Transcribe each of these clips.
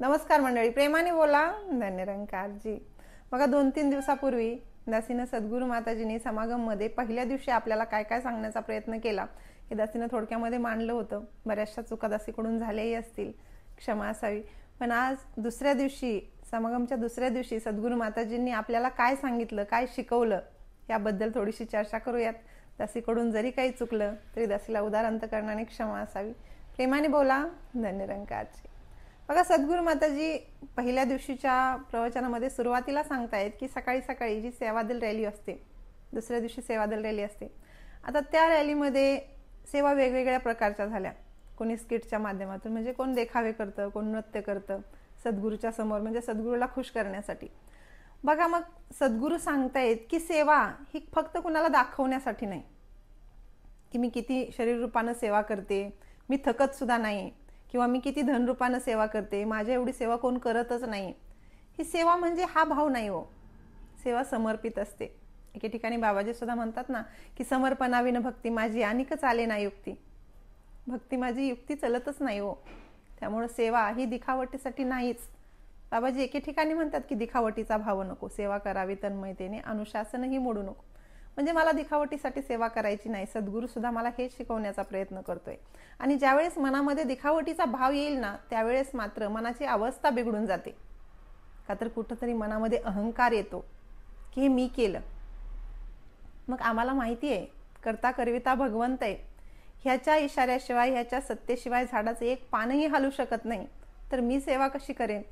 नमस्कार मंडळी, प्रेमाने बोला. धन्यरंकारजी. बघा 2-3 दिवसापूर्वी दासीनं सद्गुरू माताजींनी समागममध्ये पहिल्या दिवशी आपल्याला काय काय सांगण्याचा प्रयत्न केला हे दासीनं थोडक्यामध्ये मांडलं होतं. बऱ्याचशा चुका दासीकडून झाल्याही असतील, क्षमा असावी. पण आज दुसऱ्या दिवशी, समागमच्या दुसऱ्या दिवशी सद्गुरू माताजींनी आपल्याला काय सांगितलं, काय शिकवलं याबद्दल थोडीशी चर्चा करूयात. दासीकडून जरी काही चुकलं तरी दासीला उदार अंतकरणाने क्षमा असावी. प्रेमाने बोला. धन्यरंकारजी. बघा, सद्गुरू माताजी पहिल्या दिवशीच्या प्रवचनामध्ये सुरुवातीला सांगतायत की सकाळी सकाळी जी सेवादल रॅली असते, दुसऱ्या दिवशी सेवादल रॅली असते. आता त्या रॅलीमध्ये सेवा वेगवेगळ्या प्रकारच्या झाल्या. कोणी स्किटच्या माध्यमातून, म्हणजे कोण देखावे करतं, कोण नृत्य करतं सद्गुरूच्या समोर, म्हणजे सद्गुरूला खुश करण्यासाठी. बघा, मग सद्गुरू सांगतायत की सेवा ही फक्त कुणाला दाखवण्यासाठी नाही, की मी किती शरीर रूपानं सेवा करते, मी थकत सुद्धा नाही, किंवा मी किती धनरूपानं सेवा करते, माझ्या एवढी सेवा कोण करतच नाही. ही सेवा म्हणजे हा भाव नाही हो. सेवा समर्पित असते. एके ठिकाणी बाबाजी सुद्धा म्हणतात ना की समर्पणाविन भक्ती माझी अनिक चाले ना युक्ती. भक्ती माझी युक्ती चलतच नाही हो. त्यामुळे सेवा ही दिखावटीसाठी नाहीच. बाबाजी एके ठिकाणी म्हणतात की दिखावटीचा भाव नको, सेवा करावी तन्मयतेने, अनुशासनही मोडू नको. म्हणजे मला दिखावटीसाठी सेवा करायची नाही. सद्गुरू सुद्धा मला हेच शिकवण्याचा प्रयत्न करतोय. आणि ज्यावेळेस मनामध्ये दिखावटीचा भाव येईल ना, त्यावेळेस मात्र मनाची अवस्था बिघडून जाते. का तर कुठंतरी मनामध्ये अहंकार येतो की हे मी केलं. मग आम्हाला माहिती आहे करता करविता भगवंत आहे. ह्याच्या इशाऱ्याशिवाय, ह्याच्या सत्तेशिवाय झाडाचं एक पानही हलू शकत नाही. तर मी सेवा कशी करेन?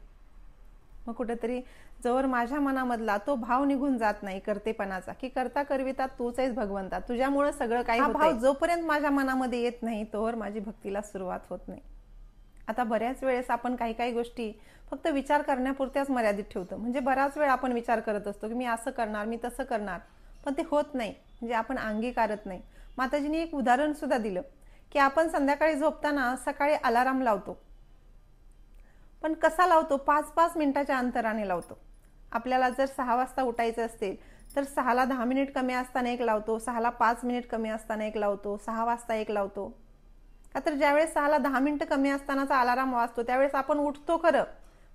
मग कुठेतरी जवळ माझ्या मनामधला तो भाव निघून जात नाही करतेपणाचा, की करता करविता तूच आहेस भगवंता, तुझ्यामुळे सगळं काही होतंय, भाव जोपर्यंत माझ्या मनामध्ये येत नाही तोवर माझी भक्तीला सुरुवात होत नाही. आता बऱ्याच वेळेस आपण काही काही गोष्टी फक्त विचार करण्यापुरत्याच मर्यादित ठेवतो. म्हणजे बराच वेळ आपण विचार करत असतो की मी असं करणार, मी तसं करणार, पण ते होत नाही. म्हणजे आपण अंगीकारत नाही. माताजींनी एक उदाहरण सुद्धा दिलं की आपण संध्याकाळी झोपताना सकाळी अलाराम लावतो, पण कसा लावतो? 5-5 मिनिटाच्या अंतराने लावतो. आपल्याला जर 6 वाजता उठायचं असेल तर 6ला 10 मिनिट कमी असताना एक लावतो, 6ला 5 मिनिट कमी असताना एक लावतो, 6 वाजता एक लावतो. का तर ज्यावेळेस 6ला 10 मिनिटं कमी असतानाचा अलाराम वाजतो त्यावेळेस आपण उठतो खरं,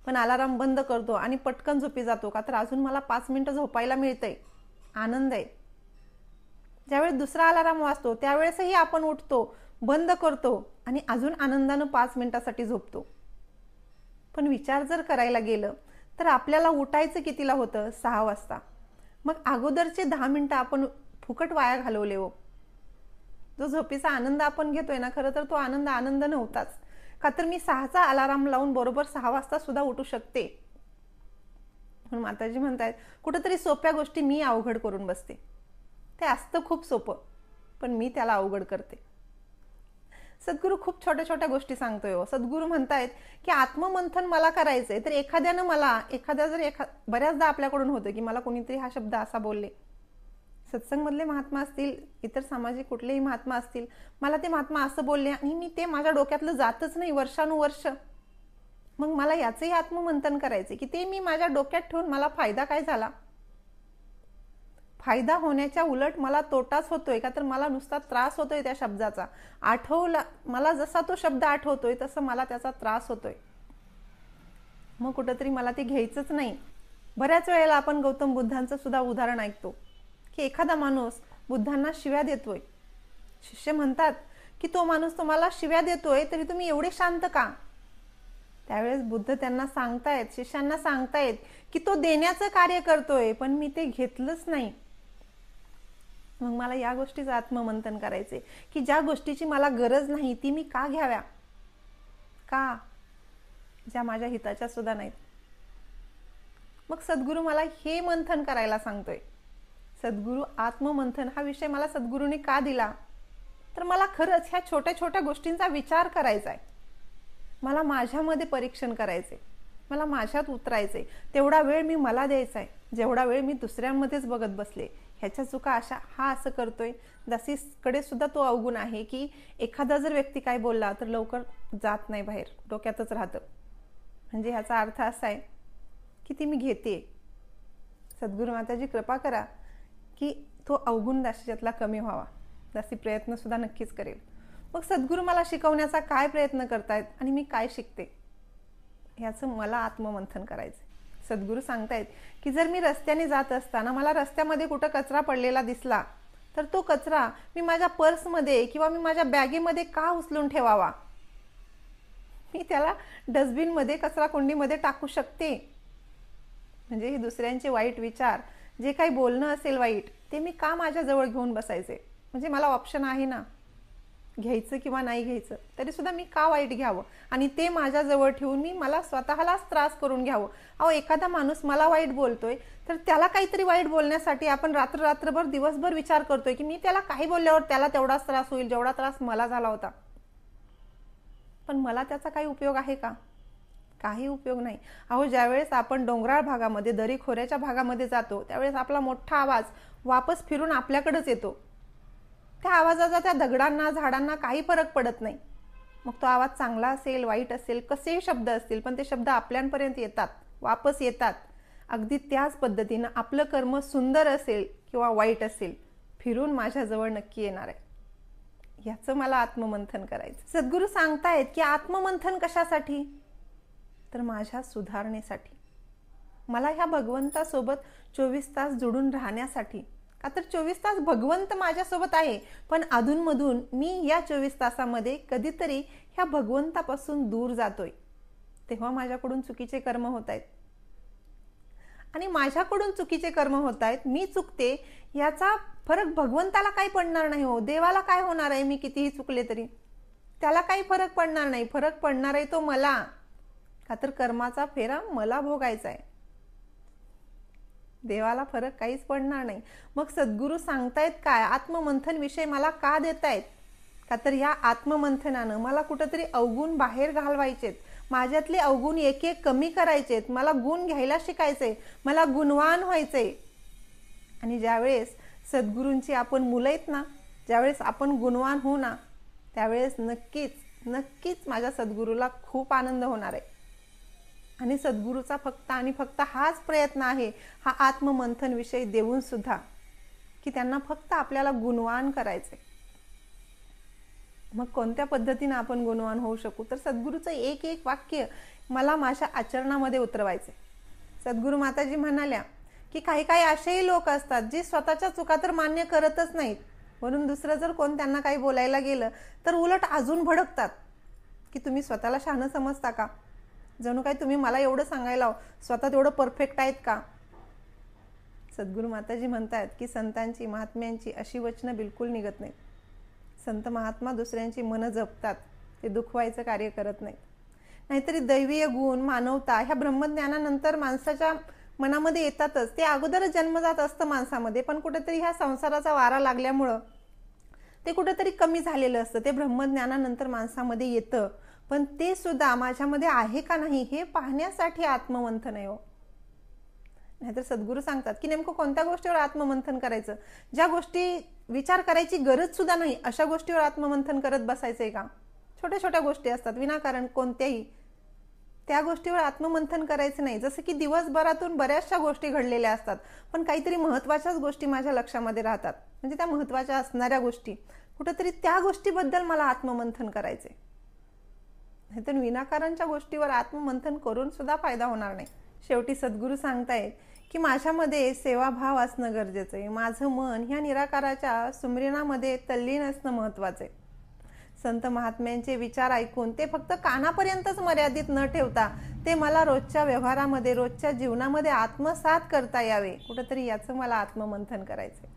पण अलाराम बंद करतो आणि पटकन झोपी जातो. का तर अजून मला 5 मिनिटं झोपायला मिळतंय, आनंद आहे. ज्यावेळेस दुसरा अलाराम वाजतो त्यावेळेसही आपण उठतो, बंद करतो आणि अजून आनंदानं 5 मिनिटासाठी झोपतो. पण विचार जर करायला गेलं तर आपल्याला उठायचं कितीला होतं? 6 वाजता. मग अगोदरचे 10 मिनिटं आपण फुकट वाया घालवले हो. जो झोपीचा आनंद आपण घेतोय ना, खरं तर तो आनंद नव्हताच. का तर मी 6चा अलाराम लावून बरोबर 6 वाजता सुद्धा उठू शकते. म्हणून माताजी म्हणतायत कुठेतरी सोप्या गोष्टी मी अवघड करून बसते. ते असतं खूप सोपं, पण मी त्याला अवघड करते. सद्गुरू खूप छोट्या छोट्या गोष्टी सांगतोय हो. सद्गुरू म्हणतायत की आत्ममंथन मला करायचंय, तर एखाद्यानं मला बऱ्याचदा आपल्याकडून होतं की मला कोणीतरी हा शब्द असा बोलले, सत्संगमधले महात्मा असतील, इतर सामाजिक कुठलेही महात्मा असतील, मला ते महात्मा असं बोलले आणि मी ते माझ्या डोक्यातलं जातच नाही वर्षानुवर्ष. मग मला याचंही आत्ममंथन करायचे की ते मी माझ्या डोक्यात ठेवून मला फायदा काय झाला? फायदा होण्याच्या उलट मला तोटाच होतोय. का तर मला नुसता त्रास होतोय त्या शब्दाचा. आठवला मला जसा तो शब्द आठवतोय तसं मला त्याचा त्रास होतोय. मग कुठंतरी मला ते घ्यायचंच नाही. बऱ्याच वेळेला आपण गौतम बुद्धांचं सुद्धा उदाहरण ऐकतो की एखादा माणूस बुद्धांना शिव्या देतोय. शिष्य म्हणतात की तो माणूस तुम्हाला शिव्या देतोय तरी तुम्ही एवढे शांत का? त्यावेळेस बुद्ध त्यांना सांगतायत, शिष्यांना सांगतायत की तो देण्याचं कार्य करतोय, पण मी ते घेतलंच नाही. मग मला या गोष्टीचं आत्ममंथन करायचे की ज्या गोष्टीची मला गरज नाही ती मी का घ्याव्या? का? ज्या माझ्या हिताच्या सुद्धा नाहीत. मग सद्गुरू मला हे मंथन करायला सांगतोय. सद्गुरू आत्ममंथन हा विषय मला सद्गुरूंनी का दिला? तर मला खरंच ह्या छोट्या छोट्या गोष्टींचा विचार करायचा आहे. मला माझ्यामध्ये परीक्षण करायचे, मला माझ्यात उतरायचे. तेवढा वेळ मी मला द्यायचा आहे, जेवढा वेळ मी दुसऱ्यांमध्येच बघत बसले. ह्याच्या चुका अशा, हा असं करतोय. दासीकडे सुद्धा तो अवगुण आहे की एखादा जर व्यक्ती काय बोलला तर लवकर जात नाही बाहेर, डोक्यातच राहतं. म्हणजे ह्याचा अर्थ असा आहे की ती मी घेते. सद्गुरू माताजी कृपा करा की तो अवगुण दासीच्यातला कमी व्हावा. दासी प्रयत्न सुद्धा नक्कीच करेल. मग सद्गुरू मला शिकवण्याचा काय प्रयत्न करतायत आणि मी काय शिकते ह्याचं मला आत्ममंथन करायचं. सद्गुरू सांगतायत की जर मी रस्त्याने जात असताना मला रस्त्यामध्ये कुठं कचरा पडलेला दिसला तर तो कचरा मी माझ्या पर्समध्ये किंवा मी माझ्या बॅगेमध्ये का उचलून ठेवावा? मी त्याला डस्टबिनमध्ये, कचरा कुंडीमध्ये टाकू शकते. म्हणजे हे दुसऱ्यांचे वाईट विचार, जे काही बोलणं असेल वाईट, ते मी का माझ्याजवळ घेऊन बसायचे? म्हणजे मला ऑप्शन आहे ना घ्यायचं किंवा नाही घ्यायचं, तरी सुद्धा मी का वाईट घ्यावं आणि ते माझ्याजवळ ठेवून मी मला स्वतःलाच त्रास करून घ्यावं? अहो, एखादा माणूस मला वाईट बोलतोय तर त्याला काहीतरी वाईट बोलण्यासाठी आपण रात्रभर दिवसभर विचार करतोय की मी त्याला काही बोलल्यावर त्याला तेवढाच त्रास होईल जेवढा त्रास मला झाला होता. पण मला त्याचा काही उपयोग आहे का? काही उपयोग नाही. अहो, ज्यावेळेस आपण डोंगराळ भागामध्ये, दरीखोऱ्याच्या भागामध्ये जातो त्यावेळेस आपला मोठा आवाज वापस फिरून आपल्याकडेच येतो. त्या आवाजाचा त्या दगडांना, झाडांना काही फरक पडत नाही. मग तो आवाज चांगला असेल, वाईट असेल, कसेही शब्द असतील, पण ते शब्द आपल्यापर्यंत येतात, वापस येतात. अगदी त्याच पद्धतीनं आपलं कर्म सुंदर असेल किंवा वाईट असेल, फिरून माझ्याजवळ नक्की येणार आहे. याचं मला आत्ममंथन करायचं. सद्गुरू सांगतायत की आत्ममंथन कशासाठी? तर माझ्या सुधारणेसाठी. मला ह्या भगवंतासोबत 24 तास जोडून राहण्यासाठी. का तर 24 तास भगवंत माझ्यासोबत आहे, पण अधूनमधून मी या 24 तासामध्ये कधीतरी ह्या भगवंतापासून दूर जातोय, तेव्हा माझ्याकडून चुकीचे कर्म होत आहेत. आणि माझ्याकडून चुकीचे कर्म होत आहेत, मी चुकते, याचा फरक भगवंताला काही पडणार नाही हो. देवाला काय होणार आहे मी कितीही चुकले तरी? त्याला काही फरक पडणार नाही. फरक पडणार आहे तो मला. का तर कर्माचा फेरा मला भोगायचा आहे. देवाला फरक काहीच पडणार नाही. मग सद्गुरू सांगतायत काय? आत्ममंथन विषय मला का देतायत? का तर या आत्ममंथनानं मला कुठंतरी अवगुण बाहेर घालवायचेत, माझ्यातले अवगुण एक एक कमी करायचेत, मला गुण घ्यायला शिकायचे, मला गुणवान व्हायचे. आणि ज्यावेळेस सद्गुरूंची आपण मुलं आहेत ना, ज्यावेळेस आपण गुणवान होऊ ना, त्यावेळेस नक्कीच माझ्या सद्गुरूला खूप आनंद होणार आहे. आणि सद्गुरूचा फक्त आणि फक्त हाच प्रयत्न आहे, हा आत्ममंथन विषय देऊन सुद्धा, की त्यांना फक्त आपल्याला गुणवान करायचे. मग कोणत्या पद्धतीने आपण गुणवान होऊ शकू? तर सद्गुरूचं एक एक वाक्य मला माझ्या आचरणामध्ये उतरवायचे. सद्गुरू माताजी म्हणाल्या की काही काही असेही लोक असतात जे स्वतःच्या चुका तर मान्य करतच नाहीत, म्हणून दुसरं जर कोण त्यांना काही बोलायला गेलं तर उलट अजून भडकतात की तुम्ही स्वतःला शहाणं समजता का? जणू काय तुम्ही मला एवढं सांगायला स्वतः तेवढं परफेक्ट आहेत का? सद्गुरू माताजी म्हणतात की संतांची, महात्म्यांची अशी वचनं बिलकुल निघत नाहीत. संत महात्मा दुसऱ्यांची मनं जपतात, ते दुखवायचं कार्य करत नाहीत. नाहीतरी दैवीय गुण, मानवता ह्या ब्रह्मज्ञानानंतर माणसाच्या मनामध्ये येतातच. ते अगोदरच जन्मजात असतं माणसामध्ये, पण कुठेतरी ह्या संसाराचा वारा लागल्यामुळं ते कुठेतरी कमी झालेलं असतं. ते ब्रह्मज्ञानानंतर माणसामध्ये येतं, पण ते सुद्धा माझ्यामध्ये आहे का नाही हे पाहण्यासाठी आत्ममंथन आहे हो. नाहीतर सद्गुरू सांगतात की नेमकं कोणत्या गोष्टीवर आत्ममंथन करायचं? ज्या गोष्टी विचार करायची गरज सुद्धा नाही अशा गोष्टीवर आत्ममंथन करत बसायचंय का? छोट्या छोट्या गोष्टी असतात विनाकारण कोणत्याही, त्या गोष्टीवर आत्ममंथन करायचं नाही. जसं की दिवसभरातून बऱ्याचशा गोष्टी घडलेल्या असतात, पण काहीतरी महत्त्वाच्याच गोष्टी माझ्या लक्षामध्ये राहतात, म्हणजे त्या महत्त्वाच्या असणाऱ्या गोष्टी, कुठेतरी त्या गोष्टीबद्दल मला आत्ममंथन करायचे. नाहीतर विनाकारणच्या गोष्टीवर आत्ममंथन करून सुद्धा फायदा होणार नाही. शेवटी सद्गुरू सांगतायत की माझ्यामध्ये सेवाभाव असणं गरजेचं आहे. माझं मन ह्या निराकाराच्या सुमरणामध्ये तल्लीन असणं महत्त्वाचं आहे. संत महात्म्यांचे विचार ऐकून ते फक्त कानापर्यंतच मर्यादित न ठेवता ते मला रोजच्या व्यवहारामध्ये, रोजच्या जीवनामध्ये आत्मसात करता यावे, कुठेतरी याचं मला आत्ममंथन करायचं आहे.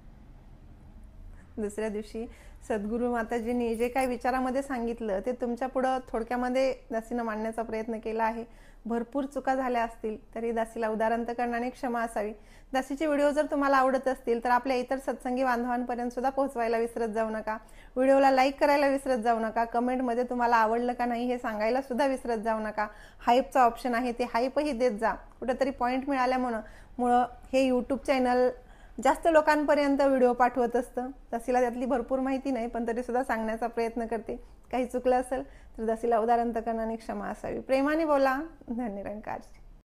दुसऱ्या दिवशी सद्गुरू माताजींनी जे काही विचारामध्ये सांगितलं ते तुमच्या पुढं थोडक्यामध्ये दासीनं मांडण्याचा प्रयत्न केला आहे. भरपूर चुका झाल्या असतील तरी दासीला उदारांतकरणाने क्षमा असावी. दासीचे व्हिडिओ जर तुम्हाला आवडत असतील तर आपल्या इतर सत्संगी बांधवांपर्यंत सुद्धा पोहोचवायला विसरत जाऊ नका. व्हिडिओला लाईक करायला विसरत जाऊ नका. कमेंटमध्ये तुम्हाला आवडलं का नाही हे सांगायला सुद्धा विसरत जाऊ नका. हाईपचा ऑप्शन आहे ते हाईपही देत जा. कुठेतरी पॉईंट मिळाल्यामुळं हे यूट्यूब चॅनल जास्त लोकांपर्यंत व्हिडिओ पाठवत असतं. दासीला त्यातली भरपूर माहिती नाही, पण तरी सुद्धा सांगण्याचा प्रयत्न करते. काही चुकलं असेल तर दासीला उदारांतकरणाने क्षमा असावी. प्रेमाने बोला. धन्य निरंकारजी.